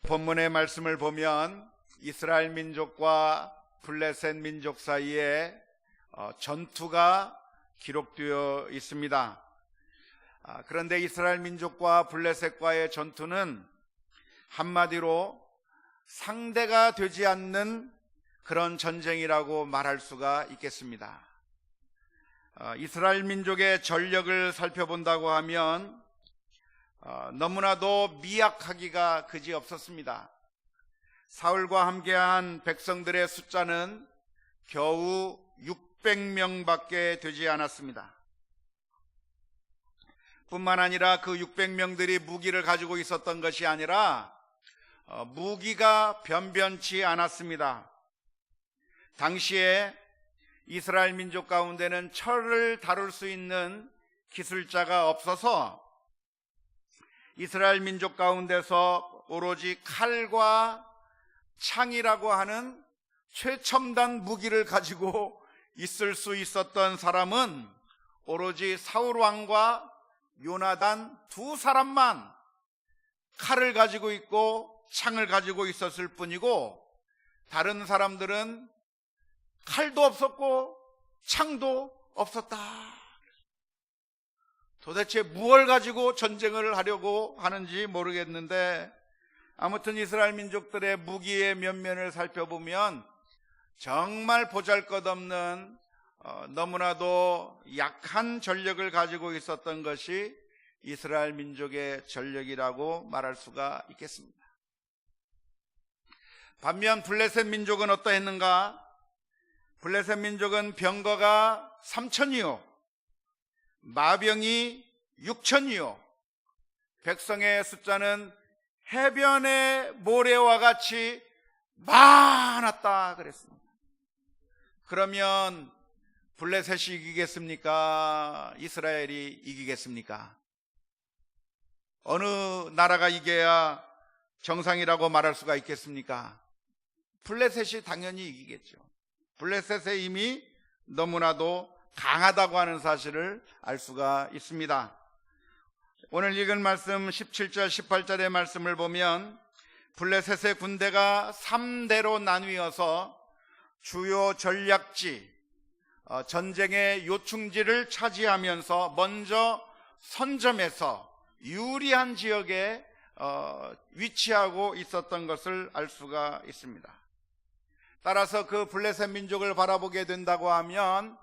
본문의 말씀을 보면 이스라엘 민족과 블레셋 민족 사이에 전투가 기록되어 있습니다. 그런데 이스라엘 민족과 블레셋과의 전투는 한마디로 상대가 되지 않는 그런 전쟁이라고 말할 수가 있겠습니다. 이스라엘 민족의 전력을 살펴본다고 하면 너무나도 미약하기가 그지없었습니다. 사울과 함께한 백성들의 숫자는 겨우 600명밖에 되지 않았습니다. 뿐만 아니라 그 600명들이 무기를 가지고 있었던 것이 아니라 무기가 변변치 않았습니다. 당시에 이스라엘 민족 가운데는 철을 다룰 수 있는 기술자가 없어서 이스라엘 민족 가운데서 오로지 칼과 창이라고 하는 최첨단 무기를 가지고 있을 수 있었던 사람은 오로지 사울 왕과 요나단 두 사람만 칼을 가지고 있고 창을 가지고 있었을 뿐이고, 다른 사람들은 칼도 없었고 창도 없었다. 도대체 무엇을 가지고 전쟁을 하려고 하는지 모르겠는데, 아무튼 이스라엘 민족들의 무기의 면면을 살펴보면 정말 보잘것없는 너무나도 약한 전력을 가지고 있었던 것이 이스라엘 민족의 전력이라고 말할 수가 있겠습니다. 반면 블레셋 민족은 어떠했는가? 블레셋 민족은 병거가 3,000이요 마병이 6,000이요 백성의 숫자는 해변의 모래와 같이 많았다 그랬습니다. 그러면 블레셋이 이기겠습니까? 이스라엘이 이기겠습니까? 어느 나라가 이겨야 정상이라고 말할 수가 있겠습니까? 블레셋이 당연히 이기겠죠. 블레셋의 힘이 너무나도 강하다고 하는 사실을 알 수가 있습니다. 오늘 읽은 말씀 17절 18절의 말씀을 보면 블레셋의 군대가 3대로 나뉘어서 주요 전략지, 전쟁의 요충지를 차지하면서 먼저 선점해서 유리한 지역에 위치하고 있었던 것을 알 수가 있습니다. 따라서 그 블레셋 민족을 바라보게 된다고 하면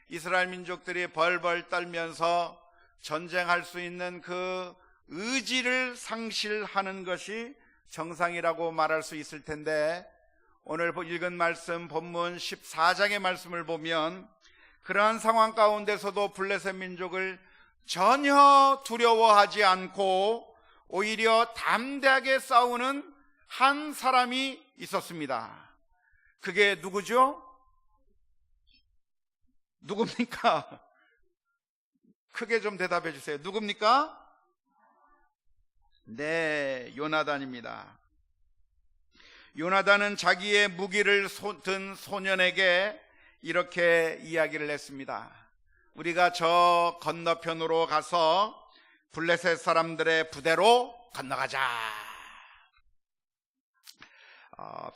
이스라엘 민족들이 벌벌 떨면서 전쟁할 수 있는 그 의지를 상실하는 것이 정상이라고 말할 수 있을 텐데, 오늘 읽은 말씀 본문 14장의 말씀을 보면 그러한 상황 가운데서도 블레셋 민족을 전혀 두려워하지 않고 오히려 담대하게 싸우는 한 사람이 있었습니다. 그게 누구죠? 누굽니까? 크게 좀 대답해 주세요. 누굽니까? 네, 요나단입니다. 요나단은 자기의 무기를 든 소년에게 이렇게 이야기를 했습니다. 우리가 저 건너편으로 가서 블레셋 사람들의 부대로 건너가자.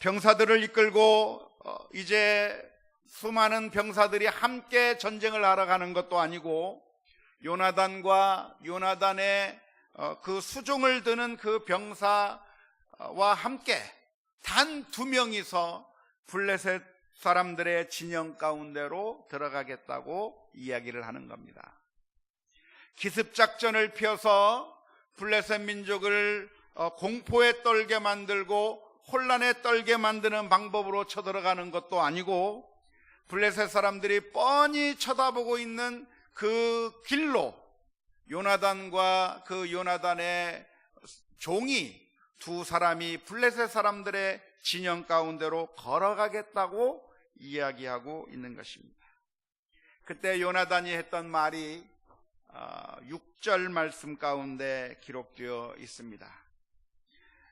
병사들을 이끌고 이제 수많은 병사들이 함께 전쟁을 하러 가는 것도 아니고, 요나단과 요나단의 그 수종을 드는 그 병사와 함께 단 2명이서 블레셋 사람들의 진영 가운데로 들어가겠다고 이야기를 하는 겁니다. 기습작전을 펴서 블레셋 민족을 공포에 떨게 만들고 혼란에 떨게 만드는 방법으로 쳐들어가는 것도 아니고, 블레셋 사람들이 뻔히 쳐다보고 있는 그 길로 요나단과 그 요나단의 종이 두 사람이 블레셋 사람들의 진영 가운데로 걸어가겠다고 이야기하고 있는 것입니다. 그때 요나단이 했던 말이 6절 말씀 가운데 기록되어 있습니다.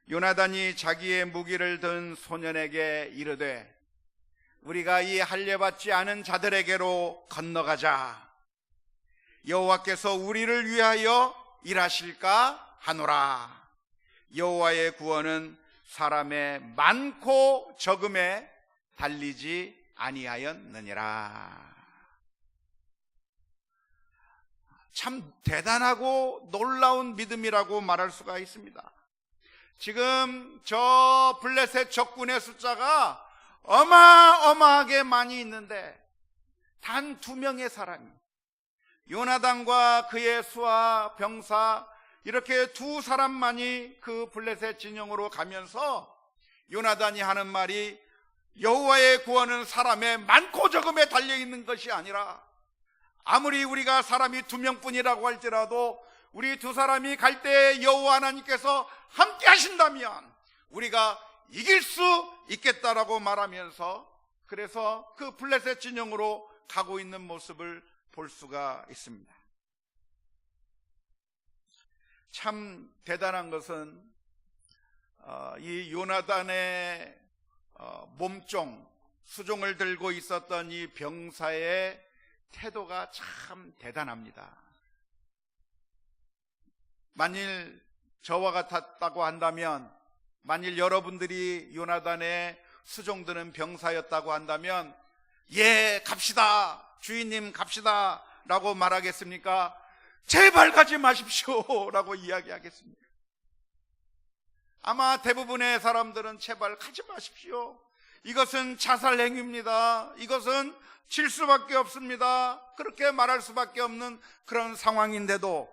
요나단이 자기의 무기를 든 소년에게 이르되 우리가 이 할례받지 않은 자들에게로 건너가자. 여호와께서 우리를 위하여 일하실까 하노라. 여호와의 구원은 사람의 많고 적음에 달리지 아니하였느니라. 참 대단하고 놀라운 믿음이라고 말할 수가 있습니다. 지금 저 블레셋 적군의 숫자가 어마어마하게 많이 있는데 단 2명의 사람이, 요나단과 그의 수하 병사, 이렇게 2사람만이 그 블레셋 진영으로 가면서 요나단이 하는 말이 여호와의 구원은 사람의 많고 적음에 달려있는 것이 아니라, 아무리 우리가 사람이 2명뿐이라고 할지라도 우리 2사람이 갈 때 여호와 하나님께서 함께 하신다면 우리가 이길 수 있겠다라고 말하면서, 그래서 그 블레셋 진영으로 가고 있는 모습을 볼 수가 있습니다. 참 대단한 것은 이 요나단의 몸종, 수종을 들고 있었던 이 병사의 태도가 참 대단합니다. 만일 저와 같았다고 한다면, 만일 여러분들이 요나단의 수종드는 병사였다고 한다면, 예, 갑시다, 주인님 갑시다 라고 말하겠습니까? 제발 가지 마십시오 라고 이야기하겠습니다. 아마 대부분의 사람들은 제발 가지 마십시오, 이것은 자살 행위입니다, 이것은 질 수밖에 없습니다, 그렇게 말할 수밖에 없는 그런 상황인데도,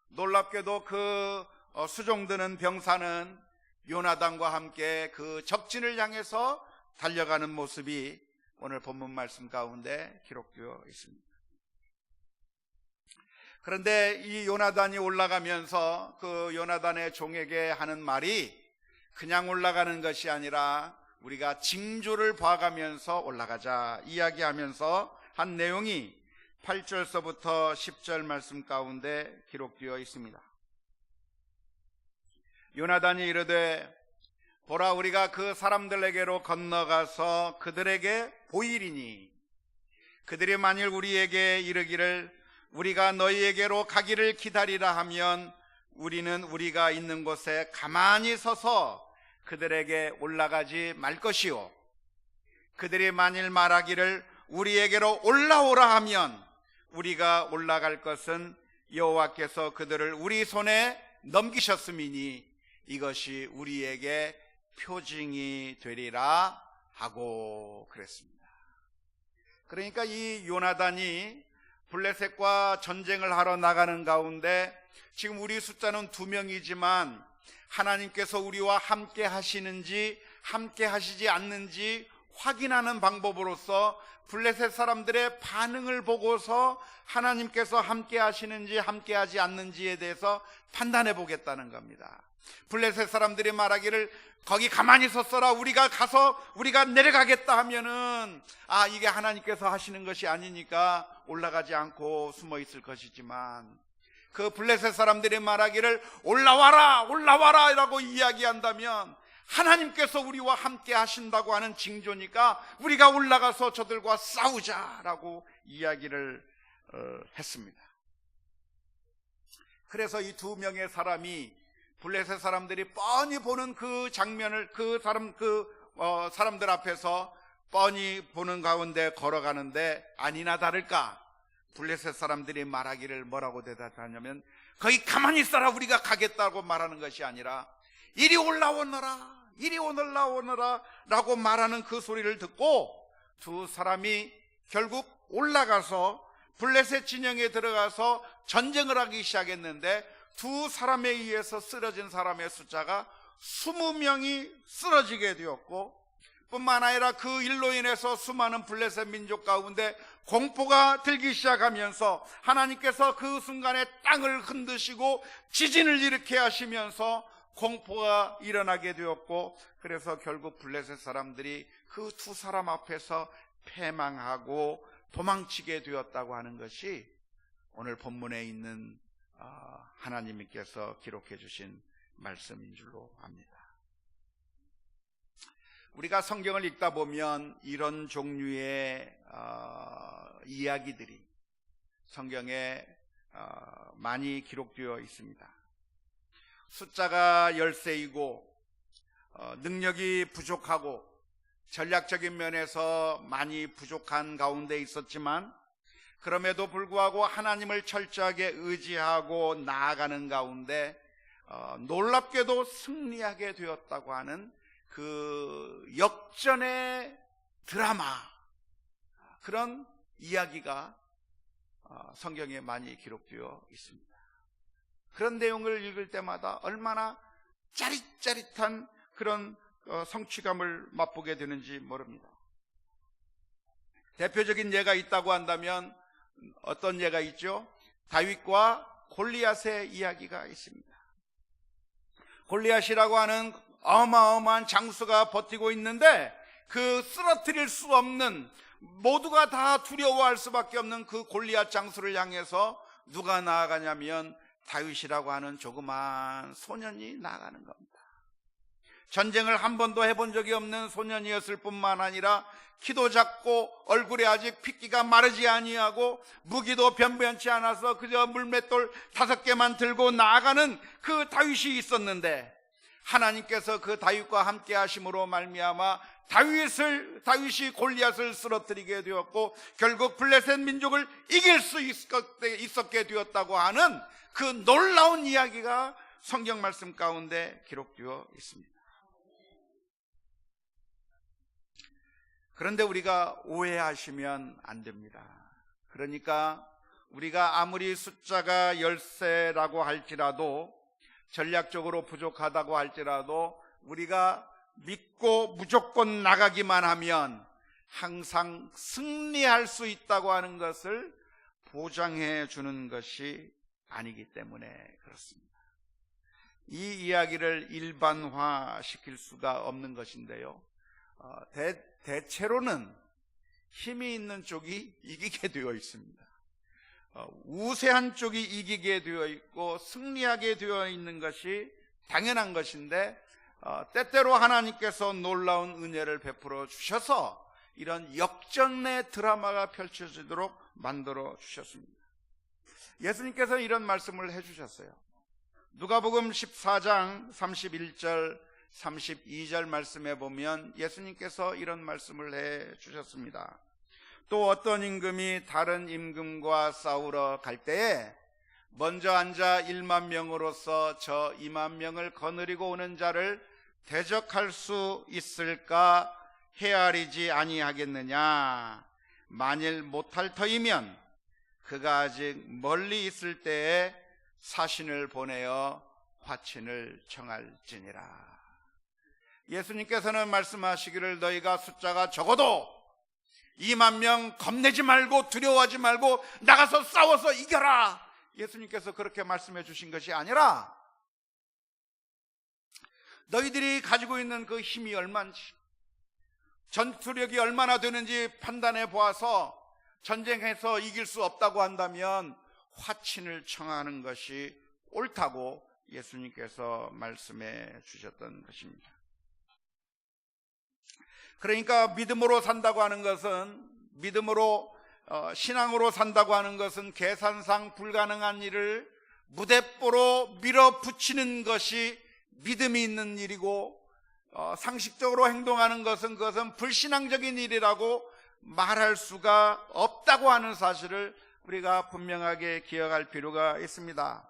놀랍게도 그 수종드는 병사는 요나단과 함께 그 적진을 향해서 달려가는 모습이 오늘 본문 말씀 가운데 기록되어 있습니다. 그런데 이 요나단이 올라가면서 그 요나단의 종에게 하는 말이 그냥 올라가는 것이 아니라 우리가 징조를 봐가면서 올라가자 이야기하면서 한 내용이 8절서부터 10절 말씀 가운데 기록되어 있습니다. 요나단이 이르되, 보라, 우리가 그 사람들에게로 건너가서 그들에게 보이리니, 그들이 만일 우리에게 이르기를 우리가 너희에게로 가기를 기다리라 하면 우리는 우리가 있는 곳에 가만히 서서 그들에게 올라가지 말 것이요, 그들이 만일 말하기를 우리에게로 올라오라 하면 우리가 올라갈 것은 여호와께서 그들을 우리 손에 넘기셨음이니 이것이 우리에게 표징이 되리라 하고 그랬습니다. 그러니까 이 요나단이 블레셋과 전쟁을 하러 나가는 가운데 지금 우리 숫자는 2명이지만 하나님께서 우리와 함께 하시는지 함께 하시지 않는지 확인하는 방법으로서 블레셋 사람들의 반응을 보고서 하나님께서 함께 하시는지 함께 하지 않는지에 대해서 판단해 보겠다는 겁니다. 블레셋 사람들이 말하기를 거기 가만히 섰어라, 우리가 가서 우리가 내려가겠다 하면은 이게 하나님께서 하시는 것이 아니니까 올라가지 않고 숨어 있을 것이지만, 그 블레셋 사람들이 말하기를 올라와라 올라와라 라고 이야기한다면 하나님께서 우리와 함께 하신다고 하는 징조니까 우리가 올라가서 저들과 싸우자라고 이야기를 했습니다. 그래서 이 2명의 사람이 블레셋 사람들이 뻔히 보는 그 장면을 사람들 앞에서 뻔히 보는 가운데 걸어가는데, 아니나 다를까 블레셋 사람들이 말하기를 뭐라고 대답하냐면, 거기 가만히 있어라, 우리가 가겠다고 말하는 것이 아니라 이리 올라오너라 이리 올라오너라 라고 말하는 그 소리를 듣고 2사람이 결국 올라가서 블레셋 진영에 들어가서 전쟁을 하기 시작했는데, 2사람에 의해서 쓰러진 사람의 숫자가 20명이 쓰러지게 되었고, 뿐만 아니라 그 일로 인해서 수많은 블레셋 민족 가운데 공포가 들기 시작하면서 하나님께서 그 순간에 땅을 흔드시고 지진을 일으켜 하시면서 공포가 일어나게 되었고, 그래서 결국 블레셋 사람들이 그 2사람 앞에서 패망하고 도망치게 되었다고 하는 것이 오늘 본문에 있는 하나님께서 기록해 주신 말씀인 줄로 압니다. 우리가 성경을 읽다 보면 이런 종류의 이야기들이 성경에 많이 기록되어 있습니다. 숫자가 13이고 능력이 부족하고 전략적인 면에서 많이 부족한 가운데 있었지만 그럼에도 불구하고 하나님을 철저하게 의지하고 나아가는 가운데 놀랍게도 승리하게 되었다고 하는 그 역전의 드라마, 그런 이야기가 성경에 많이 기록되어 있습니다. 그런 내용을 읽을 때마다 얼마나 짜릿짜릿한 그런 성취감을 맛보게 되는지 모릅니다. 대표적인 예가 있다고 한다면 어떤 예가 있죠? 다윗과 골리앗의 이야기가 있습니다. 골리앗이라고 하는 어마어마한 장수가 버티고 있는데 그 쓰러뜨릴 수 없는, 모두가 다 두려워할 수밖에 없는 그 골리앗 장수를 향해서 누가 나아가냐면 다윗이라고 하는 조그만 소년이 나아가는 겁니다. 전쟁을 한 번도 해본 적이 없는 소년이었을 뿐만 아니라 키도 작고 얼굴에 아직 핏기가 마르지 아니하고 무기도 변변치 않아서 그저 물맷돌 5개만 들고 나아가는 그 다윗이 있었는데 하나님께서 그 다윗과 함께 하심으로 말미암아 다윗이 골리앗을 쓰러뜨리게 되었고 결국 블레셋 민족을 이길 수 있었게 되었다고 하는 그 놀라운 이야기가 성경 말씀 가운데 기록되어 있습니다. 그런데 우리가 오해하시면 안 됩니다. 그러니까 우리가 아무리 숫자가 10세라고 할지라도, 전략적으로 부족하다고 할지라도 우리가 믿고 무조건 나가기만 하면 항상 승리할 수 있다고 하는 것을 보장해 주는 것이 아니기 때문에 그렇습니다. 이 이야기를 일반화시킬 수가 없는 것인데요, 대체로는 힘이 있는 쪽이 이기게 되어 있습니다. 우세한 쪽이 이기게 되어 있고 승리하게 되어 있는 것이 당연한 것인데 때때로 하나님께서 놀라운 은혜를 베풀어 주셔서 이런 역전의 드라마가 펼쳐지도록 만들어 주셨습니다. 예수님께서 이런 말씀을 해주셨어요. 누가복음 14장 31절 32절 말씀에 보면 예수님께서 이런 말씀을 해주셨습니다. 또 어떤 임금이 다른 임금과 싸우러 갈 때에 먼저 앉아 1만 명으로서 저 2만 명을 거느리고 오는 자를 대적할 수 있을까 헤아리지 아니하겠느냐. 만일 못할 터이면 그가 아직 멀리 있을 때에 사신을 보내어 화친을 청할지니라. 예수님께서는 말씀하시기를 너희가 숫자가 적어도 2만 명 겁내지 말고 두려워하지 말고 나가서 싸워서 이겨라. 예수님께서 그렇게 말씀해 주신 것이 아니라 너희들이 가지고 있는 그 힘이 얼마인지, 전투력이 얼마나 되는지 판단해 보아서 전쟁에서 이길 수 없다고 한다면 화친을 청하는 것이 옳다고 예수님께서 말씀해 주셨던 것입니다. 그러니까 믿음으로 산다고 하는 것은, 믿음으로 신앙으로 산다고 하는 것은 계산상 불가능한 일을 무대뽀로 밀어붙이는 것이 믿음이 있는 일이고, 상식적으로 행동하는 것은 그것은 불신앙적인 일이라고 말할 수가 없다고 하는 사실을 우리가 분명하게 기억할 필요가 있습니다.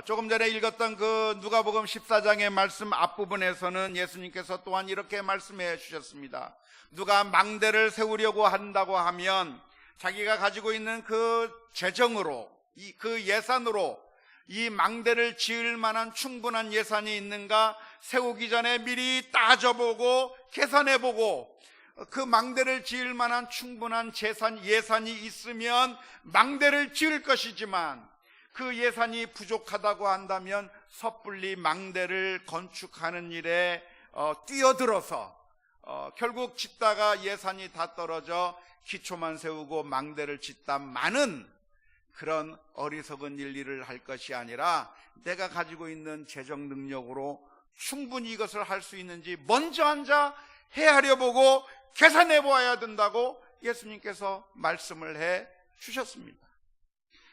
조금 전에 읽었던 그 누가복음 14장의 말씀 앞부분에서는 예수님께서 또한 이렇게 말씀해 주셨습니다. 누가 망대를 세우려고 한다고 하면 자기가 가지고 있는 그 재정으로, 그 예산으로 이 망대를 지을 만한 충분한 예산이 있는가 세우기 전에 미리 따져보고 계산해보고 그 망대를 지을 만한 충분한 예산이 있으면 망대를 지을 것이지만 그 예산이 부족하다고 한다면 섣불리 망대를 건축하는 일에 뛰어들어서 결국 짓다가 예산이 다 떨어져 기초만 세우고 망대를 짓다마는 그런 어리석은 일을 할 것이 아니라 내가 가지고 있는 재정 능력으로 충분히 이것을 할 수 있는지 먼저 앉아 헤아려 보고 계산해 보아야 된다고 예수님께서 말씀을 해 주셨습니다.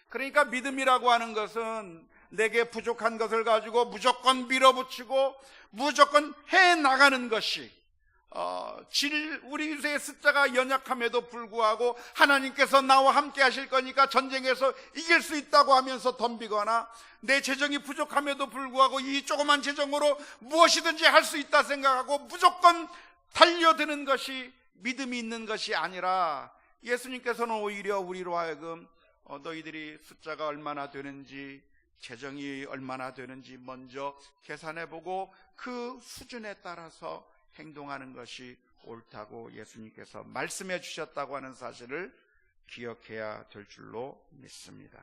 그러니까 믿음이라고 하는 것은 내게 부족한 것을 가지고 무조건 밀어붙이고 무조건 해나가는 것이 우리의 숫자가 연약함에도 불구하고 하나님께서 나와 함께 하실 거니까 전쟁에서 이길 수 있다고 하면서 덤비거나, 내 재정이 부족함에도 불구하고 이 조그만 재정으로 무엇이든지 할 수 있다 생각하고 무조건 달려드는 것이 믿음이 있는 것이 아니라, 예수님께서는 오히려 우리로 하여금 너희들이 숫자가 얼마나 되는지, 재정이 얼마나 되는지 먼저 계산해보고 그 수준에 따라서 행동하는 것이 옳다고 예수님께서 말씀해 주셨다고 하는 사실을 기억해야 될 줄로 믿습니다.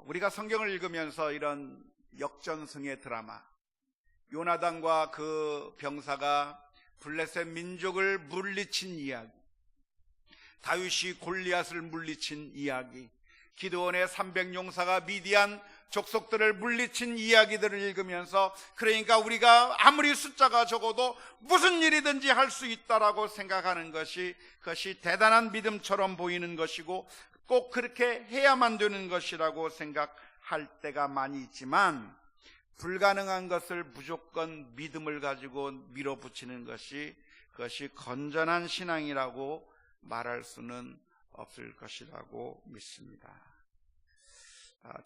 우리가 성경을 읽으면서 이런 역전승의 드라마, 요나단과 그 병사가 블레셋 민족을 물리친 이야기, 다윗이 골리앗을 물리친 이야기, 기드온의 300용사가 미디안 족속들을 물리친 이야기들을 읽으면서, 그러니까 우리가 아무리 숫자가 적어도 무슨 일이든지 할 수 있다라고 생각하는 것이, 그것이 대단한 믿음처럼 보이는 것이고 꼭 그렇게 해야만 되는 것이라고 생각할 때가 많이 있지만, 불가능한 것을 무조건 믿음을 가지고 밀어붙이는 것이, 그것이 건전한 신앙이라고 말할 수는 없을 것이라고 믿습니다.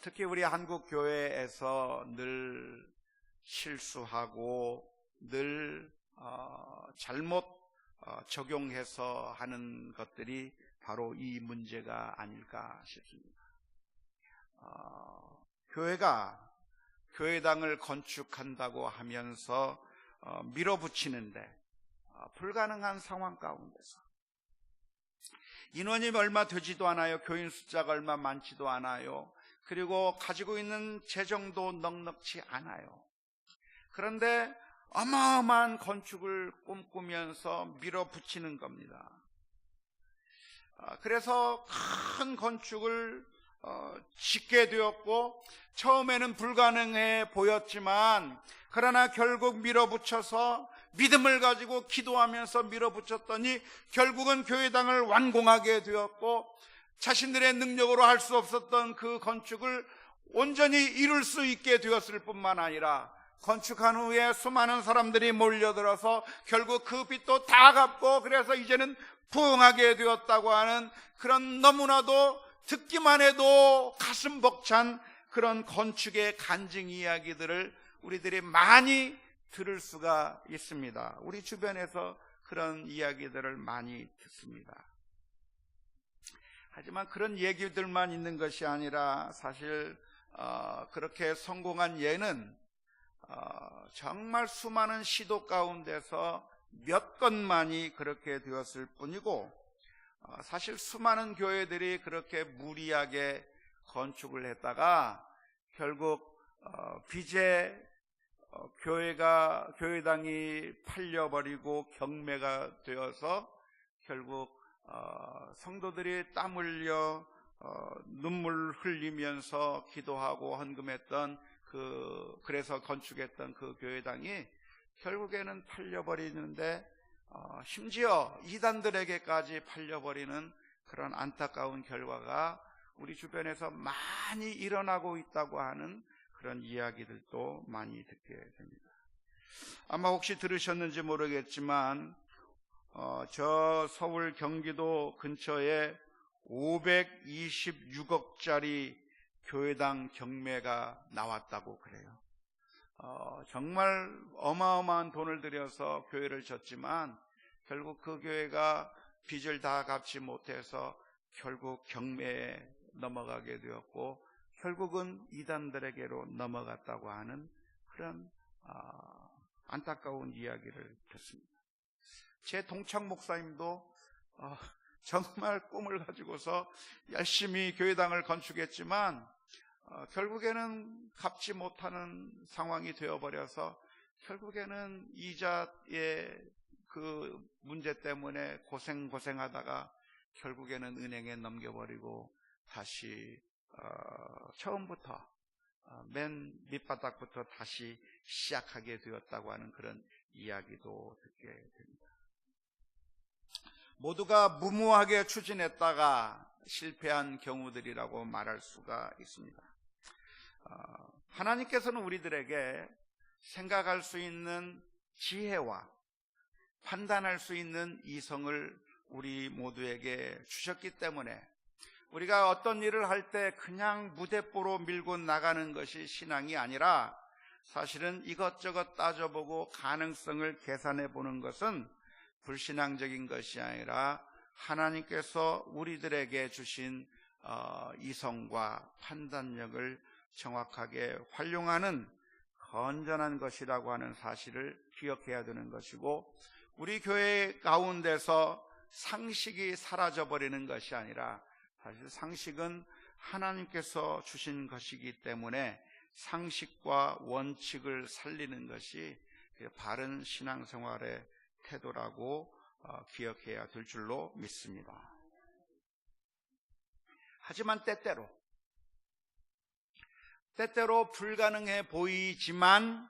특히 우리 한국 교회에서 늘 실수하고 늘 잘못 적용해서 하는 것들이 바로 이 문제가 아닐까 싶습니다. 교회가 교회당을 건축한다고 하면서 밀어붙이는데, 불가능한 상황 가운데서 인원이 얼마 되지도 않아요. 교인 숫자가 얼마 많지도 않아요. 그리고 가지고 있는 재정도 넉넉지 않아요. 그런데 어마어마한 건축을 꿈꾸면서 밀어붙이는 겁니다. 그래서 큰 건축을 짓게 되었고, 처음에는 불가능해 보였지만, 그러나 결국 밀어붙여서 믿음을 가지고 기도하면서 밀어붙였더니 결국은 교회당을 완공하게 되었고, 자신들의 능력으로 할 수 없었던 그 건축을 온전히 이룰 수 있게 되었을 뿐만 아니라, 건축한 후에 수많은 사람들이 몰려들어서 결국 그 빚도 다 갚고, 그래서 이제는 부흥하게 되었다고 하는 그런 너무나도 듣기만 해도 가슴 벅찬 그런 건축의 간증 이야기들을 우리들이 많이 들을 수가 있습니다. 우리 주변에서 그런 이야기들을 많이 듣습니다. 하지만 그런 얘기들만 있는 것이 아니라, 사실 그렇게 성공한 예는 정말 수많은 시도 가운데서 몇 건만이 그렇게 되었을 뿐이고, 사실 수많은 교회들이 그렇게 무리하게 건축을 했다가 결국 빚에 교회당이 팔려버리고 경매가 되어서 결국 성도들이 땀 흘려 눈물 흘리면서 기도하고 헌금했던 그래서 건축했던 그 교회당이 결국에는 팔려버리는데, 심지어 이단들에게까지 팔려버리는 그런 안타까운 결과가 우리 주변에서 많이 일어나고 있다고 하는 그런 이야기들도 많이 듣게 됩니다. 아마 혹시 들으셨는지 모르겠지만, 저 서울 경기도 근처에 526억짜리 교회당 경매가 나왔다고 그래요. 정말 어마어마한 돈을 들여서 교회를 졌지만 결국 그 교회가 빚을 다 갚지 못해서 결국 경매에 넘어가게 되었고, 결국은 이단들에게로 넘어갔다고 하는 그런 안타까운 이야기를 듣습니다. 제 동창 목사님도 정말 꿈을 가지고서 열심히 교회당을 건축했지만 결국에는 갚지 못하는 상황이 되어버려서 결국에는 이자의 그 문제 때문에 고생하다가 결국에는 은행에 넘겨버리고 다시 처음부터 맨 밑바닥부터 다시 시작하게 되었다고 하는 그런 이야기도 듣게 됩니다. 모두가 무모하게 추진했다가 실패한 경우들이라고 말할 수가 있습니다. 하나님께서는 우리들에게 생각할 수 있는 지혜와 판단할 수 있는 이성을 우리 모두에게 주셨기 때문에 우리가 어떤 일을 할 때 그냥 무대뽀로 밀고 나가는 것이 신앙이 아니라 사실은 이것저것 따져보고 가능성을 계산해 보는 것은 불신앙적인 것이 아니라 하나님께서 우리들에게 주신 이성과 판단력을 정확하게 활용하는 건전한 것이라고 하는 사실을 기억해야 되는 것이고, 우리 교회 가운데서 상식이 사라져버리는 것이 아니라 사실 상식은 하나님께서 주신 것이기 때문에 상식과 원칙을 살리는 것이 바른 신앙생활의 태도라고 기억해야 될 줄로 믿습니다. 하지만 때때로 불가능해 보이지만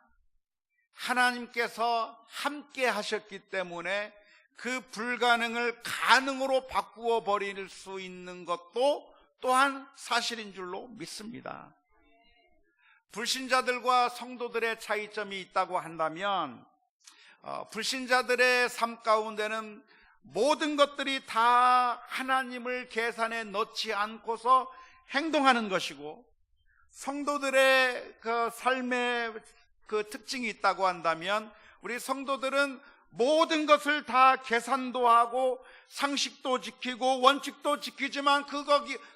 하나님께서 함께 하셨기 때문에 그 불가능을 가능으로 바꾸어 버릴 수 있는 것도 또한 사실인 줄로 믿습니다. 불신자들과 성도들의 차이점이 있다고 한다면 불신자들의 삶 가운데는 모든 것들이 다 하나님을 계산에 넣지 않고서 행동하는 것이고, 성도들의 그 삶의 그 특징이 있다고 한다면 우리 성도들은 모든 것을 다 계산도 하고 상식도 지키고 원칙도 지키지만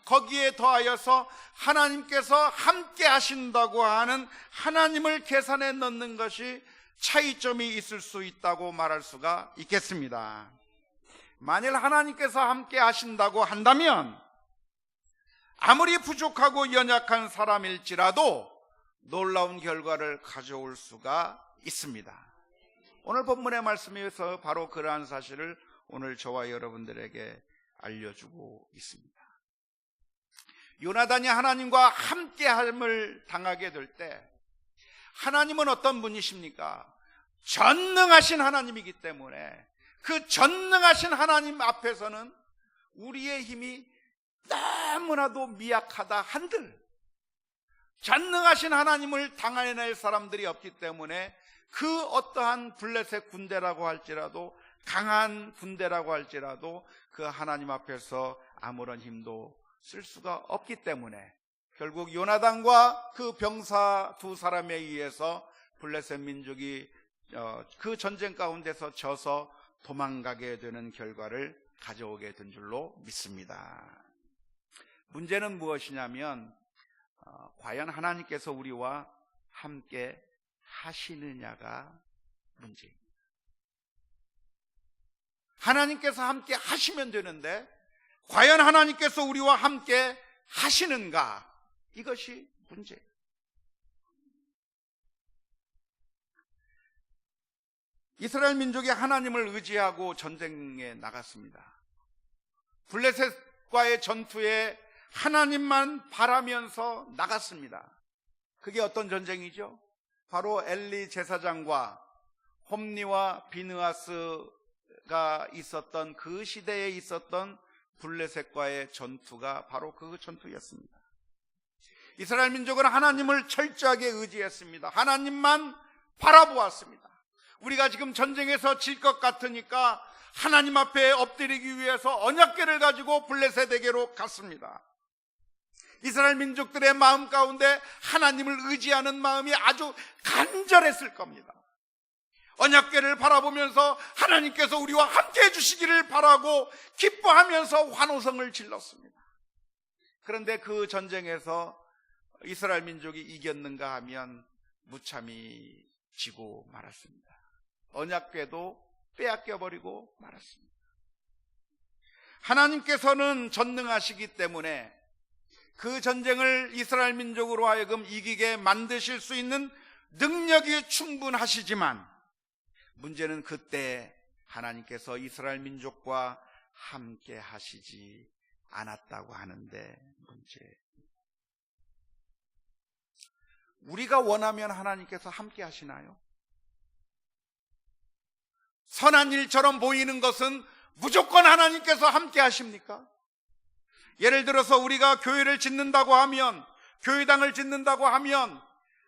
거기에 더하여서 하나님께서 함께 하신다고 하는 하나님을 계산에 넣는 것이 차이점이 있을 수 있다고 말할 수가 있겠습니다. 만일 하나님께서 함께 하신다고 한다면 아무리 부족하고 연약한 사람일지라도 놀라운 결과를 가져올 수가 있습니다. 오늘 본문의 말씀에서 바로 그러한 사실을 오늘 저와 여러분들에게 알려주고 있습니다. 요나단이 하나님과 함께함을 당하게 될 때 하나님은 어떤 분이십니까? 전능하신 하나님이기 때문에 그 전능하신 하나님 앞에서는 우리의 힘이 너무나도 미약하다 한들 전능하신 하나님을 당해낼 사람들이 없기 때문에 그 어떠한 블레셋 군대라고 할지라도 강한 군대라고 할지라도 그 하나님 앞에서 아무런 힘도 쓸 수가 없기 때문에 결국 요나단과 그 병사 두 사람에 의해서 블레셋 민족이 그 전쟁 가운데서 져서 도망가게 되는 결과를 가져오게 된 줄로 믿습니다. 문제는 무엇이냐면 과연 하나님께서 우리와 함께 하시느냐가 문제입니다. 하나님께서 함께 하시면 되는데 과연 하나님께서 우리와 함께 하시는가? 이것이 문제예요. 이스라엘 민족이 하나님을 의지하고 전쟁에 나갔습니다. 블레셋과의 전투에 하나님만 바라면서 나갔습니다. 그게 어떤 전쟁이죠? 바로 엘리 제사장과 홈니와 비느하스가 있었던 그 시대에 있었던 블레셋과의 전투가 바로 그 전투였습니다. 이스라엘 민족은 하나님을 철저하게 의지했습니다. 하나님만 바라보았습니다. 우리가 지금 전쟁에서 질 것 같으니까 하나님 앞에 엎드리기 위해서 언약궤를 가지고 블레셋에게로 갔습니다. 이스라엘 민족들의 마음 가운데 하나님을 의지하는 마음이 아주 간절했을 겁니다. 언약궤를 바라보면서 하나님께서 우리와 함께 해주시기를 바라고 기뻐하면서 환호성을 질렀습니다. 그런데 그 전쟁에서 이스라엘 민족이 이겼는가 하면 무참히 지고 말았습니다. 언약궤도 빼앗겨버리고 말았습니다. 하나님께서는 전능하시기 때문에 그 전쟁을 이스라엘 민족으로 하여금 이기게 만드실 수 있는 능력이 충분하시지만 문제는 그때 하나님께서 이스라엘 민족과 함께 하시지 않았다고 하는데 문제. 우리가 원하면 하나님께서 함께 하시나요? 선한 일처럼 보이는 것은 무조건 하나님께서 함께 하십니까? 예를 들어서 우리가 교회를 짓는다고 하면, 교회당을 짓는다고 하면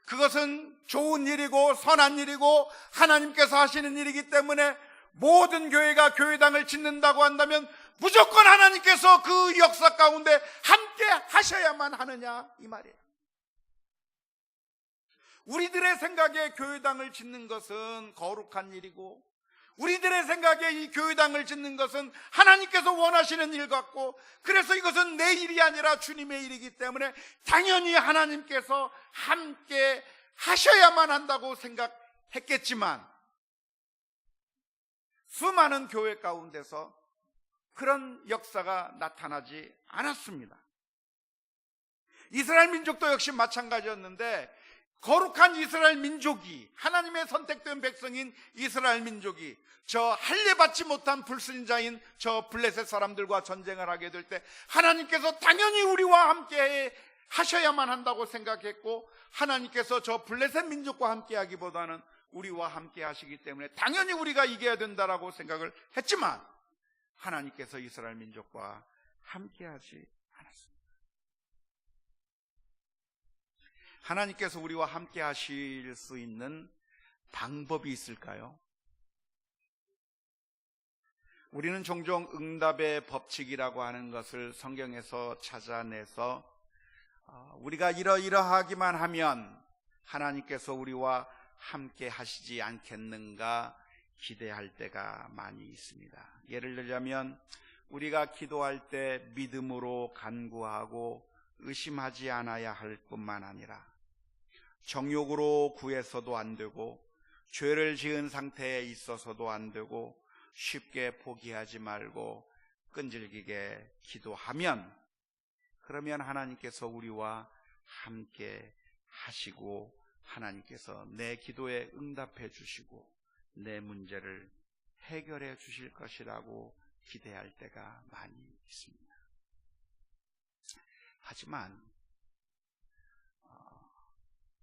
그것은 좋은 일이고 선한 일이고 하나님께서 하시는 일이기 때문에 모든 교회가 교회당을 짓는다고 한다면 무조건 하나님께서 그 역사 가운데 함께 하셔야만 하느냐, 이 말이에요. 우리들의 생각에 교회당을 짓는 것은 거룩한 일이고, 우리들의 생각에 이 교회당을 짓는 것은 하나님께서 원하시는 일 같고, 그래서 이것은 내 일이 아니라 주님의 일이기 때문에 당연히 하나님께서 함께 하셔야만 한다고 생각했겠지만, 수많은 교회 가운데서 그런 역사가 나타나지 않았습니다. 이스라엘 민족도 역시 마찬가지였는데, 거룩한 이스라엘 민족이, 하나님의 선택된 백성인 이스라엘 민족이 저 할례받지 못한 불신자인 저 블레셋 사람들과 전쟁을 하게 될 때 하나님께서 당연히 우리와 함께 하셔야만 한다고 생각했고, 하나님께서 저 블레셋 민족과 함께 하기보다는 우리와 함께 하시기 때문에 당연히 우리가 이겨야 된다라고 생각을 했지만, 하나님께서 이스라엘 민족과 함께 하지 않았습니다. 하나님께서 우리와 함께 하실 수 있는 방법이 있을까요? 우리는 종종 응답의 법칙이라고 하는 것을 성경에서 찾아내서 우리가 이러이러하기만 하면 하나님께서 우리와 함께 하시지 않겠는가 기대할 때가 많이 있습니다. 예를 들자면 우리가 기도할 때 믿음으로 간구하고 의심하지 않아야 할 뿐만 아니라 정욕으로 구해서도 안 되고 죄를 지은 상태에 있어서도 안 되고 쉽게 포기하지 말고 끈질기게 기도하면, 그러면 하나님께서 우리와 함께 하시고 하나님께서 내 기도에 응답해 주시고 내 문제를 해결해 주실 것이라고 기대할 때가 많이 있습니다. 하지만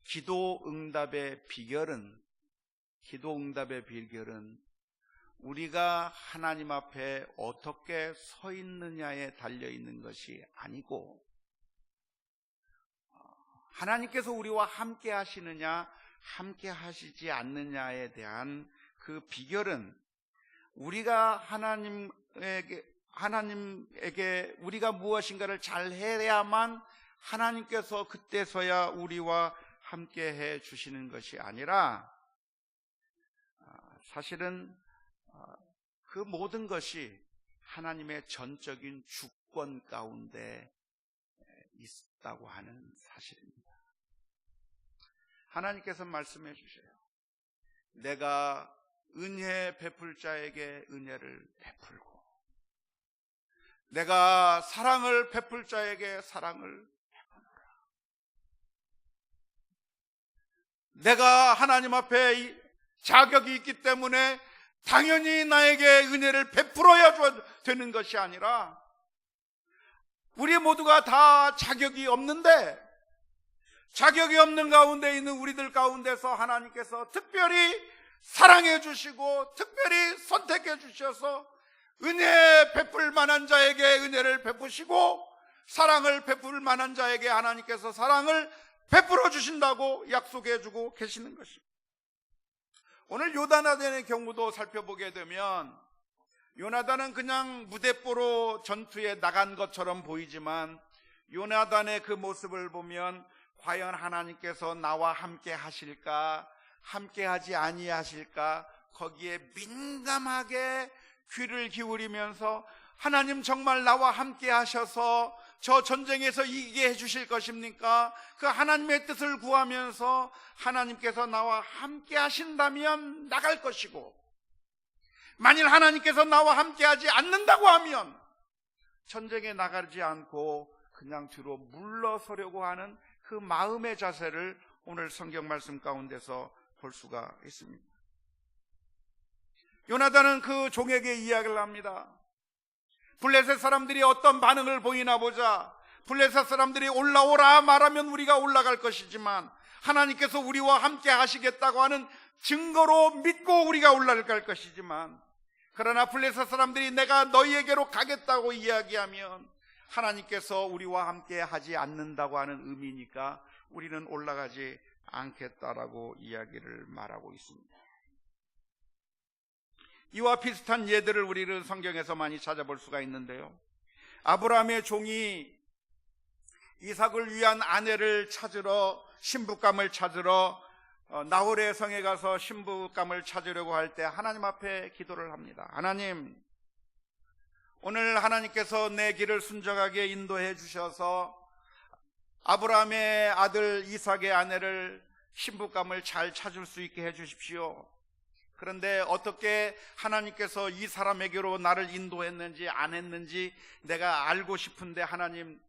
기도 응답의 비결은 우리가 하나님 앞에 어떻게 서 있느냐에 달려 있는 것이 아니고, 하나님께서 우리와 함께 하시느냐 함께 하시지 않느냐에 대한 그 비결은 우리가 하나님에게 우리가 무엇인가를 잘 해야만 하나님께서 그때서야 우리와 함께 해 주시는 것이 아니라, 사실은 그 모든 것이 하나님의 전적인 주권 가운데 있다고 하는 사실입니다. 하나님께서 말씀해 주셔요. 내가 은혜 베풀 자에게 은혜를 베풀고 내가 사랑을 베풀 자에게 사랑을 베풀라. 내가 하나님 앞에 자격이 있기 때문에 당연히 나에게 은혜를 베풀어야 되는 것이 아니라, 우리 모두가 다 자격이 없는데 자격이 없는 가운데 있는 우리들 가운데서 하나님께서 특별히 사랑해 주시고 특별히 선택해 주셔서 은혜 베풀 만한 자에게 은혜를 베푸시고 사랑을 베풀 만한 자에게 하나님께서 사랑을 베풀어 주신다고 약속해 주고 계시는 것입니다. 오늘 요나단의 경우도 살펴보게 되면, 요나단은 그냥 무대뽀로 전투에 나간 것처럼 보이지만 요나단의 그 모습을 보면 과연 하나님께서 나와 함께 하실까, 함께 하지 아니하실까, 거기에 민감하게 귀를 기울이면서 하나님 정말 나와 함께 하셔서 저 전쟁에서 이기게 해주실 것입니까? 그 하나님의 뜻을 구하면서 하나님께서 나와 함께 하신다면 나갈 것이고, 만일 하나님께서 나와 함께 하지 않는다고 하면 전쟁에 나가지 않고 그냥 뒤로 물러서려고 하는 그 마음의 자세를 오늘 성경 말씀 가운데서 볼 수가 있습니다. 요나단은 그 종에게 이야기를 합니다. 블레셋 사람들이 어떤 반응을 보이나 보자. 블레셋 사람들이 올라오라 말하면 우리가 올라갈 것이지만 하나님께서 우리와 함께 하시겠다고 하는 증거로 믿고 우리가 올라갈 것이지만, 그러나 블레셋 사람들이 내가 너희에게로 가겠다고 이야기하면 하나님께서 우리와 함께 하지 않는다고 하는 의미니까 우리는 올라가지 않겠다라고 이야기를 말하고 있습니다. 이와 비슷한 예들을 우리는 성경에서 많이 찾아볼 수가 있는데요. 아브라함의 종이 이삭을 위한 아내를 찾으러, 신부감을 찾으러 나홀의 성에 가서 신부감을 찾으려고 할 때 하나님 앞에 기도를 합니다. 하나님, 오늘 하나님께서 내 길을 순종하게 인도해 주셔서 아브라함의 아들 이삭의 아내를, 신부감을 잘 찾을 수 있게 해 주십시오. 그런데 어떻게 하나님께서 이 사람에게로 나를 인도했는지 안 했는지 내가 알고 싶은데, 하나님,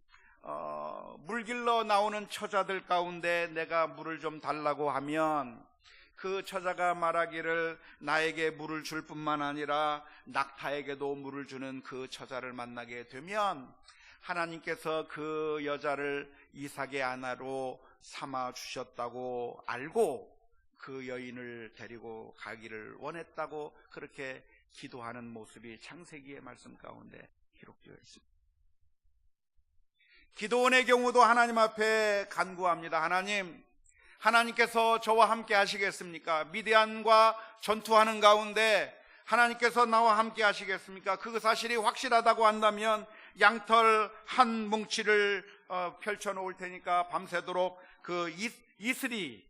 물길러 나오는 처자들 가운데 내가 물을 좀 달라고 하면 그 처자가 말하기를 나에게 물을 줄 뿐만 아니라 낙타에게도 물을 주는 그 처자를 만나게 되면 하나님께서 그 여자를 이삭의 아내로 삼아 주셨다고 알고 그 여인을 데리고 가기를 원했다고 그렇게 기도하는 모습이 창세기의 말씀 가운데 기록되어 있습니다. 기도원의 경우도 하나님 앞에 간구합니다. 하나님, 하나님께서 저와 함께 하시겠습니까? 미디안과 전투하는 가운데 하나님께서 나와 함께 하시겠습니까? 그 사실이 확실하다고 한다면 양털 한 뭉치를 펼쳐 놓을 테니까 밤새도록 그 이슬이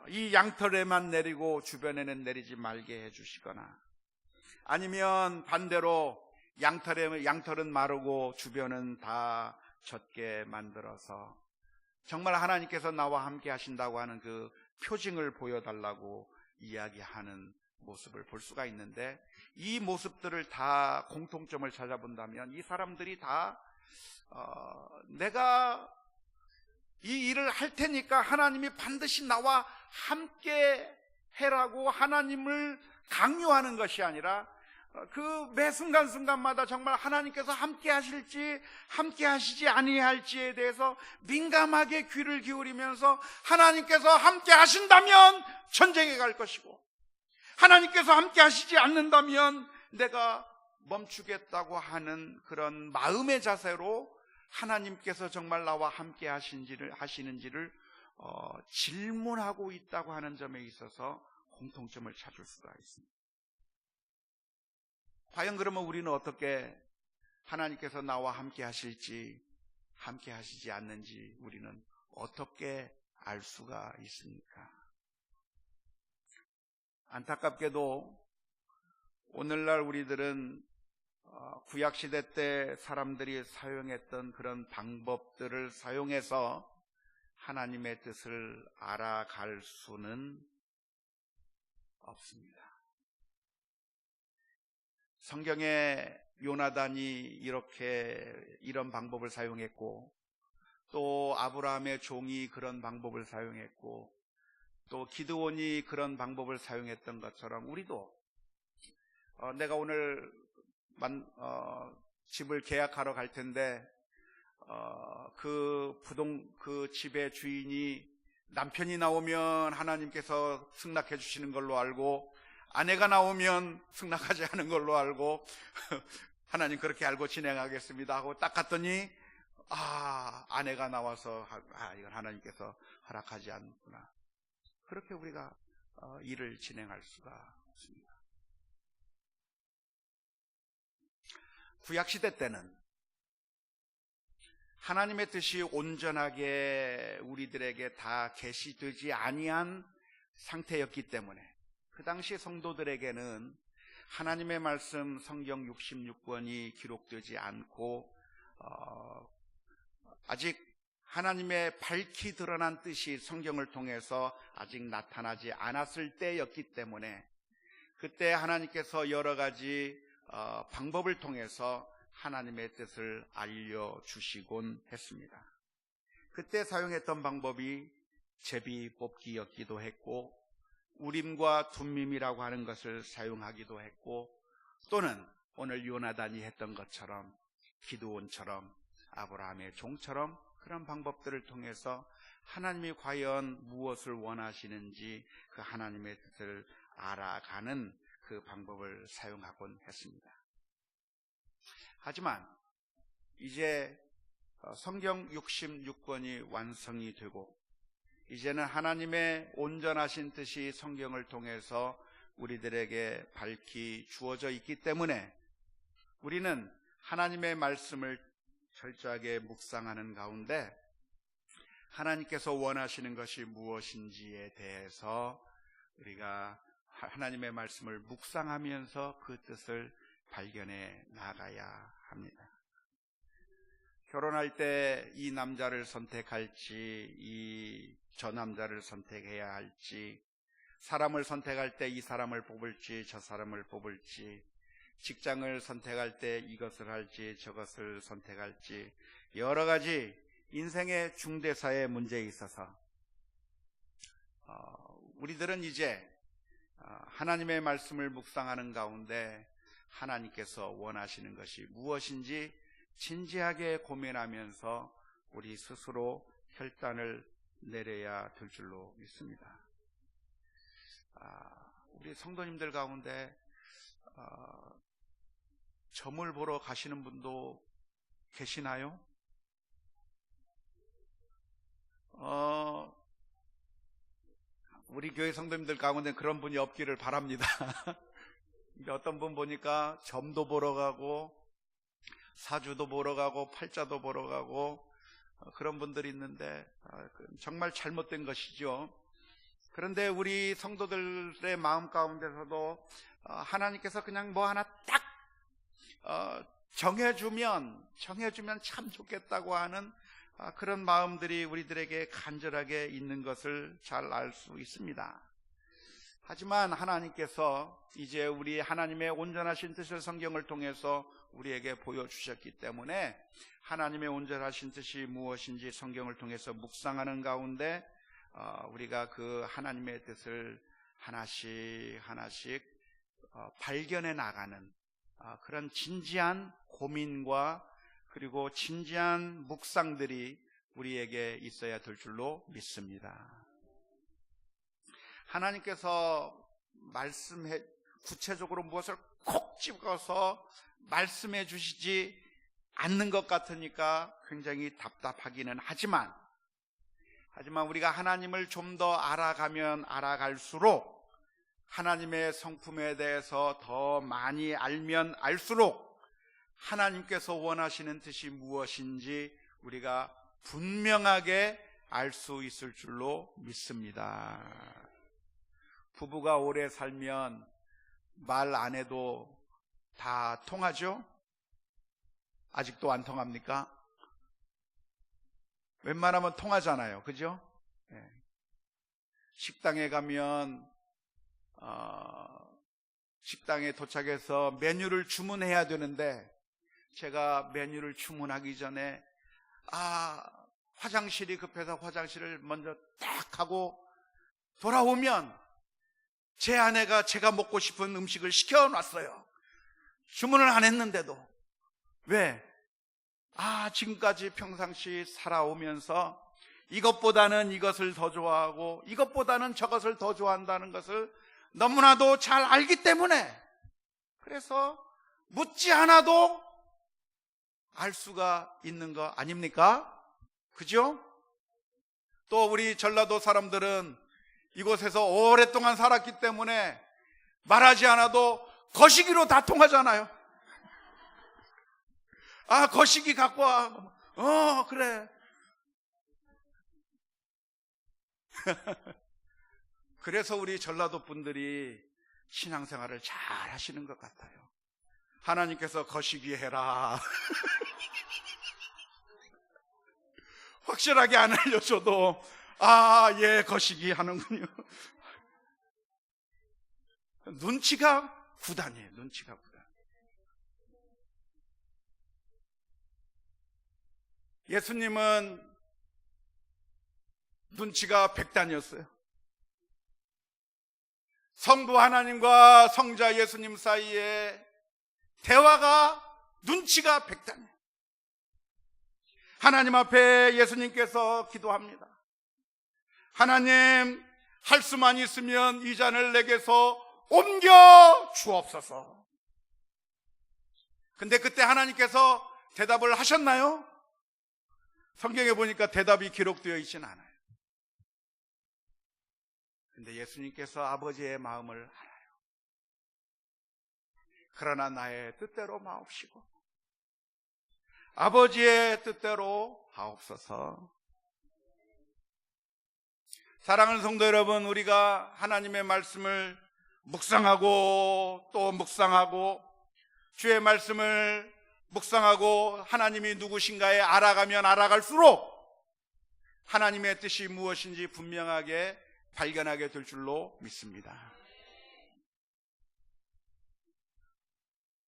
이 양털에만 내리고 주변에는 내리지 말게 해주시거나, 아니면 반대로 양털은 마르고 주변은 다 젖게 만들어서 정말 하나님께서 나와 함께 하신다고 하는 그 표징을 보여달라고 이야기하는 모습을 볼 수가 있는데, 이 모습들을 다 공통점을 찾아본다면 이 사람들이 다 내가 이 일을 할 테니까 하나님이 반드시 나와 함께 해라고 하나님을 강요하는 것이 아니라 그 매 순간순간마다 정말 하나님께서 함께 하실지 함께 하시지 아니할지에 대해서 민감하게 귀를 기울이면서 하나님께서 함께 하신다면 전쟁에 갈 것이고, 하나님께서 함께 하시지 않는다면 내가 멈추겠다고 하는 그런 마음의 자세로 하나님께서 정말 나와 함께 하시는지를 질문하고 있다고 하는 점에 있어서 공통점을 찾을 수가 있습니다. 과연 그러면 우리는 어떻게 하나님께서 나와 함께 하실지 함께 하시지 않는지 우리는 어떻게 알 수가 있습니까? 안타깝게도 오늘날 우리들은 구약시대 때 사람들이 사용했던 그런 방법들을 사용해서 하나님의 뜻을 알아갈 수는 없습니다. 성경에 요나단이 이런 방법을 사용했고, 또 아브라함의 종이 그런 방법을 사용했고, 또 기드온이 그런 방법을 사용했던 것처럼 우리도 내가 오늘 집을 계약하러 갈 텐데 그 집의 주인이 남편이 나오면 하나님께서 승낙해 주시는 걸로 알고, 아내가 나오면 승낙하지 않은 걸로 알고 하나님 그렇게 알고 진행하겠습니다 하고 딱 갔더니 아내가 나와서 이건 하나님께서 허락하지 않구나. 그렇게 우리가 일을 진행할 수가 없습니다. 구약시대 때는 하나님의 뜻이 온전하게 우리들에게 다 계시되지 아니한 상태였기 때문에 그 당시 성도들에게는 하나님의 말씀 성경 66권이 기록되지 않고 아직 하나님의 밝히 드러난 뜻이 성경을 통해서 아직 나타나지 않았을 때였기 때문에 그때 하나님께서 여러 가지 방법을 통해서 하나님의 뜻을 알려주시곤 했습니다. 그때 사용했던 방법이 제비 뽑기였기도 했고, 우림과 둠밈이라고 하는 것을 사용하기도 했고, 또는 오늘 요나단이 했던 것처럼 기드온처럼 아브라함의 종처럼 그런 방법들을 통해서 하나님이 과연 무엇을 원하시는지 그 하나님의 뜻을 알아가는 그 방법을 사용하곤 했습니다. 하지만 이제 성경 66권이 완성이 되고 이제는 하나님의 온전하신 뜻이 성경을 통해서 우리들에게 밝히 주어져 있기 때문에 우리는 하나님의 말씀을 철저하게 묵상하는 가운데 하나님께서 원하시는 것이 무엇인지에 대해서 우리가 하나님의 말씀을 묵상하면서 그 뜻을 발견해 나가야 합니다. 결혼할 때 이 남자를 선택할지 저 남자를 선택해야 할지, 사람을 선택할 때 이 사람을 뽑을지 저 사람을 뽑을지, 직장을 선택할 때 이것을 할지 저것을 선택할지, 여러 가지 인생의 중대사의 문제에 있어서 우리들은 이제 하나님의 말씀을 묵상하는 가운데 하나님께서 원하시는 것이 무엇인지 진지하게 고민하면서 우리 스스로 결단을 내려야 될 줄로 믿습니다. 우리 성도님들 가운데 점을 보러 가시는 분도 계시나요? 우리 교회 성도님들 가운데 그런 분이 없기를 바랍니다. 어떤 분 보니까 점도 보러 가고 사주도 보러 가고 팔자도 보러 가고 그런 분들이 있는데 정말 잘못된 것이죠. 그런데 우리 성도들의 마음 가운데서도 하나님께서 그냥 뭐 하나 딱 정해주면 참 좋겠다고 하는 그런 마음들이 우리들에게 간절하게 있는 것을 잘 알 수 있습니다. 하지만 하나님께서 이제 우리 하나님의 온전하신 뜻을 성경을 통해서 우리에게 보여주셨기 때문에 하나님의 온전하신 뜻이 무엇인지 성경을 통해서 묵상하는 가운데 우리가 그 하나님의 뜻을 하나씩 발견해 나가는 그런 진지한 고민과 그리고 진지한 묵상들이 우리에게 있어야 될 줄로 믿습니다. 하나님께서 구체적으로 무엇을 콕 집어서 말씀해 주시지 않는 것 같으니까 굉장히 답답하기는 하지만 우리가 하나님을 좀 더 알아가면 알아갈수록 하나님의 성품에 대해서 더 많이 알면 알수록 하나님께서 원하시는 뜻이 무엇인지 우리가 분명하게 알 수 있을 줄로 믿습니다. 부부가 오래 살면 말 안 해도 다 통하죠? 아직도 안 통합니까? 웬만하면 통하잖아요. 그죠? 네. 식당에 가면 식당에 도착해서 메뉴를 주문해야 되는데 제가 메뉴를 주문하기 전에 화장실이 급해서 화장실을 먼저 딱 하고 돌아오면 제 아내가 제가 먹고 싶은 음식을 시켜놨어요. 주문을 안 했는데도. 왜? 지금까지 평상시 살아오면서 이것보다는 이것을 더 좋아하고 이것보다는 저것을 더 좋아한다는 것을 너무나도 잘 알기 때문에, 그래서 묻지 않아도 알 수가 있는 거 아닙니까? 그죠? 또 우리 전라도 사람들은 이곳에서 오랫동안 살았기 때문에 말하지 않아도 거시기로 다 통하잖아요. 거시기 갖고 와. 그래. 그래서 우리 전라도 분들이 신앙생활을 잘 하시는 것 같아요. 하나님께서 거시기 해라. 확실하게 안 알려줘도 예, 거시기 하는군요. 눈치가 구단이에요. 눈치가 구단. 예수님은 눈치가 백단이었어요. 성부 하나님과 성자 예수님 사이에 대화가 눈치가 백단이에요. 하나님 앞에 예수님께서 기도합니다. 하나님, 할 수만 있으면 이 잔을 내게서 옮겨 주옵소서. 근데 그때 하나님께서 대답을 하셨나요? 성경에 보니까 대답이 기록되어 있진 않아요. 근데 예수님께서 아버지의 마음을 알아요. 그러나 나의 뜻대로 마옵시고 아버지의 뜻대로 하옵소서. 사랑하는 성도 여러분, 우리가 하나님의 말씀을 묵상하고 또 묵상하고 주의 말씀을 묵상하고 하나님이 누구신가에 알아가면 알아갈수록 하나님의 뜻이 무엇인지 분명하게 발견하게 될 줄로 믿습니다.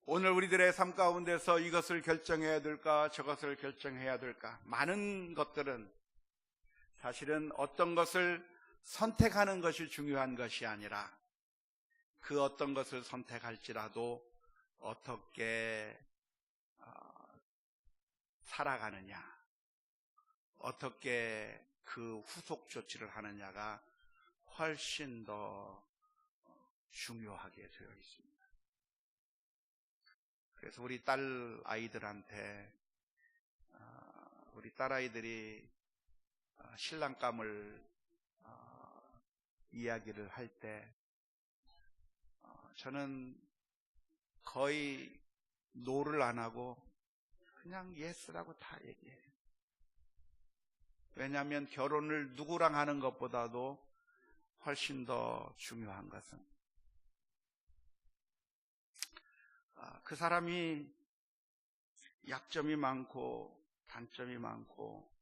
오늘 우리들의 삶 가운데서 이것을 결정해야 될까 저것을 결정해야 될까, 많은 것들은 사실은 어떤 것을 선택하는 것이 중요한 것이 아니라 그 어떤 것을 선택할지라도 어떻게 살아가느냐, 어떻게 그 후속 조치를 하느냐가 훨씬 더 중요하게 되어 있습니다. 그래서 우리 딸 아이들한테 우리 딸 아이들이 신랑감을 이야기를 할 때 저는 거의 노를 안 하고 그냥 예스라고 다 얘기해요. 왜냐하면 결혼을 누구랑 하는 것보다도 훨씬 더 중요한 것은 그 사람이 약점이 많고 단점이 많고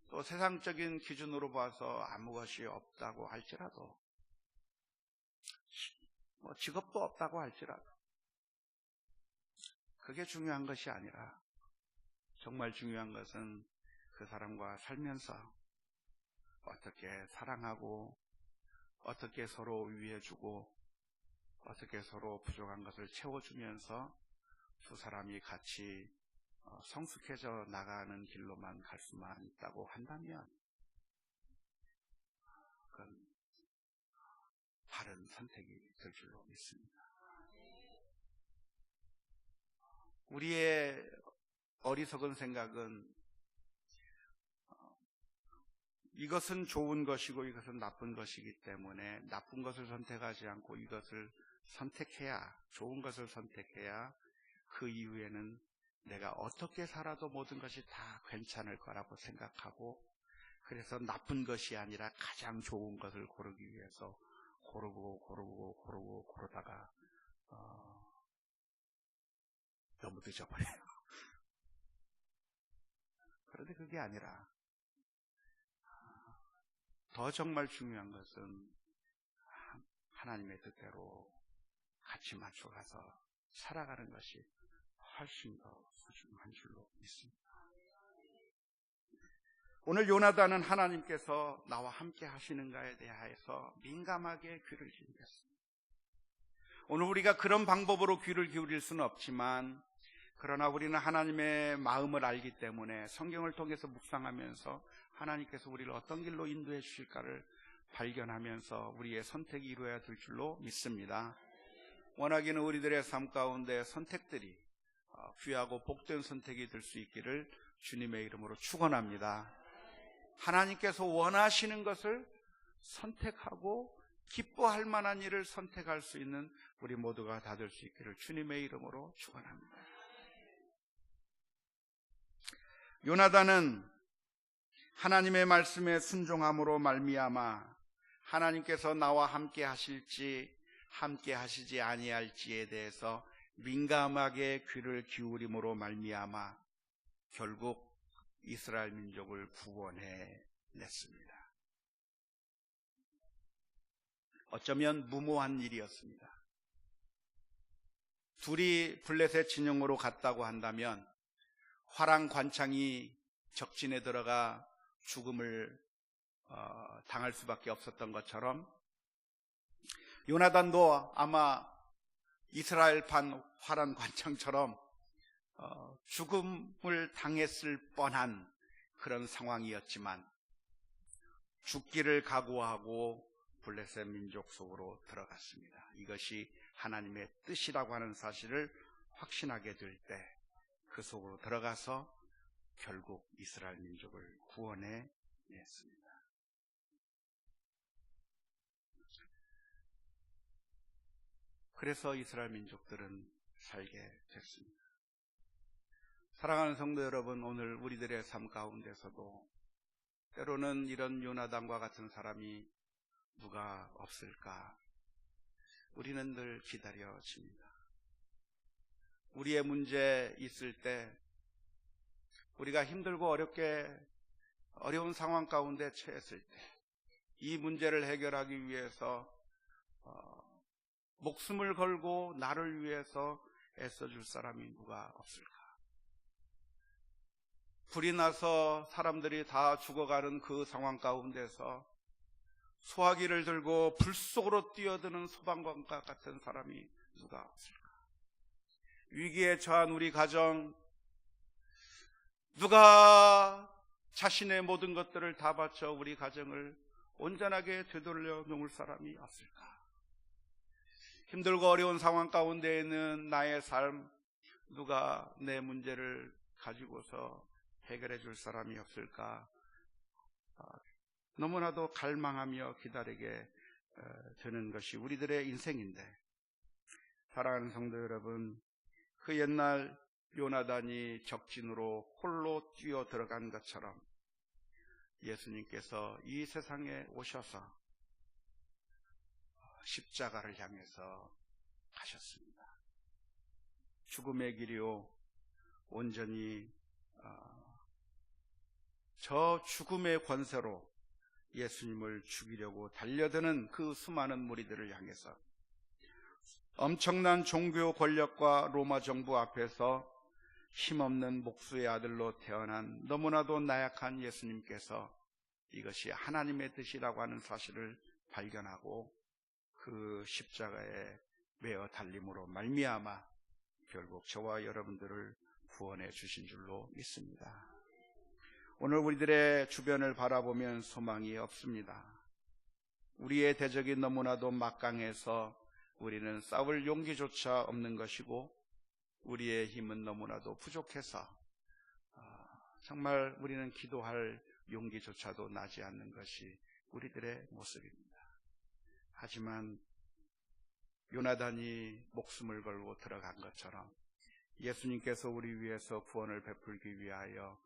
또 세상적인 기준으로 봐서 아무 것이 없다고 할지라도, 직업도 없다고 할지라도 그게 중요한 것이 아니라 정말 중요한 것은 그 사람과 살면서 어떻게 사랑하고 어떻게 서로 위해주고 어떻게 서로 부족한 것을 채워주면서 두 사람이 같이 성숙해져 나가는 길로만 갈 수만 있다고 한다면 그건 바른 선택이 될 줄로 믿습니다. 우리의 어리석은 생각은 이것은 좋은 것이고 이것은 나쁜 것이기 때문에 나쁜 것을 선택하지 않고 이것을 선택해야, 좋은 것을 선택해야 그 이후에는 내가 어떻게 살아도 모든 것이 다 괜찮을 거라고 생각하고, 그래서 나쁜 것이 아니라 가장 좋은 것을 고르기 위해서 고르다가 너무 늦어버려요. 그런데 그게 아니라 더 정말 중요한 것은 하나님의 뜻대로 같이 맞춰가서 살아가는 것이 훨씬 더 소중한 줄로 믿습니다. 오늘 요나단은 하나님께서 나와 함께 하시는가에 대하여서 민감하게 귀를 기울였습니다. 오늘 우리가 그런 방법으로 귀를 기울일 수는 없지만, 그러나 우리는 하나님의 마음을 알기 때문에 성경을 통해서 묵상하면서 하나님께서 우리를 어떤 길로 인도해 주실까를 발견하면서 우리의 선택이 이루어야 될 줄로 믿습니다. 원하기는 우리들의 삶 가운데 선택들이 귀하고 복된 선택이 될 수 있기를 주님의 이름으로 축원합니다. 하나님께서 원하시는 것을 선택하고 기뻐할 만한 일을 선택할 수 있는 우리 모두가 다 될 수 있기를 주님의 이름으로 축원합니다. 요나단은 하나님의 말씀에 순종함으로 말미암아 하나님께서 나와 함께 하실지 함께 하시지 아니할지에 대해서 민감하게 귀를 기울임으로 말미암아 결국 이스라엘 민족을 구원해 냈습니다. 어쩌면 무모한 일이었습니다. 둘이 블레셋 진영으로 갔다고 한다면 화랑 관창이 적진에 들어가 죽음을 당할 수밖에 없었던 것처럼 요나단도 아마 이스라엘판 화란 관창처럼 죽음을 당했을 뻔한 그런 상황이었지만 죽기를 각오하고 블레셋 민족 속으로 들어갔습니다. 이것이 하나님의 뜻이라고 하는 사실을 확신하게 될 때 그 속으로 들어가서 결국 이스라엘 민족을 구원해 냈습니다. 그래서 이스라엘 민족들은 살게 됐습니다. 사랑하는 성도 여러분, 오늘 우리들의 삶 가운데서도 때로는 이런 요나단과 같은 사람이 누가 없을까? 우리는 늘 기다려집니다. 우리의 문제 있을 때, 우리가 힘들고 어려운 상황 가운데 처했을 때, 이 문제를 해결하기 위해서 목숨을 걸고 나를 위해서 애써줄 사람이 누가 없을까? 불이 나서 사람들이 다 죽어가는 그 상황 가운데서 소화기를 들고 불 속으로 뛰어드는 소방관과 같은 사람이 누가 없을까? 위기에 처한 우리 가정, 누가 자신의 모든 것들을 다 바쳐 우리 가정을 온전하게 되돌려 놓을 사람이 없을까? 힘들고 어려운 상황 가운데 있는 나의 삶, 누가 내 문제를 가지고서 해결해 줄 사람이 없을까? 너무나도 갈망하며 기다리게 되는 것이 우리들의 인생인데, 사랑하는 성도 여러분, 그 옛날 요나단이 적진으로 홀로 뛰어 들어간 것처럼 예수님께서 이 세상에 오셔서 십자가를 향해서 가셨습니다. 죽음의 길이요, 온전히 저 죽음의 권세로 예수님을 죽이려고 달려드는 그 수많은 무리들을 향해서 엄청난 종교 권력과 로마 정부 앞에서 힘없는 목수의 아들로 태어난 너무나도 나약한 예수님께서 이것이 하나님의 뜻이라고 하는 사실을 발견하고 그 십자가에 매어 달림으로 말미암아 결국 저와 여러분들을 구원해 주신 줄로 믿습니다. 오늘 우리들의 주변을 바라보면 소망이 없습니다. 우리의 대적이 너무나도 막강해서 우리는 싸울 용기조차 없는 것이고, 우리의 힘은 너무나도 부족해서 정말 우리는 기도할 용기조차도 나지 않는 것이 우리들의 모습입니다. 하지만 요나단이 목숨을 걸고 들어간 것처럼 예수님께서 우리 위해서 구원을 베풀기 위하여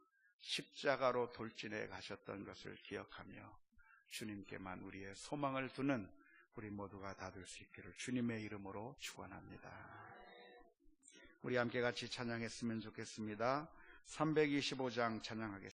십자가로 돌진해 가셨던 것을 기억하며 주님께만 우리의 소망을 두는 우리 모두가 다 될 수 있기를 주님의 이름으로 축원합니다. 우리 함께 같이 찬양했으면 좋겠습니다. 325장 찬양하겠습니다.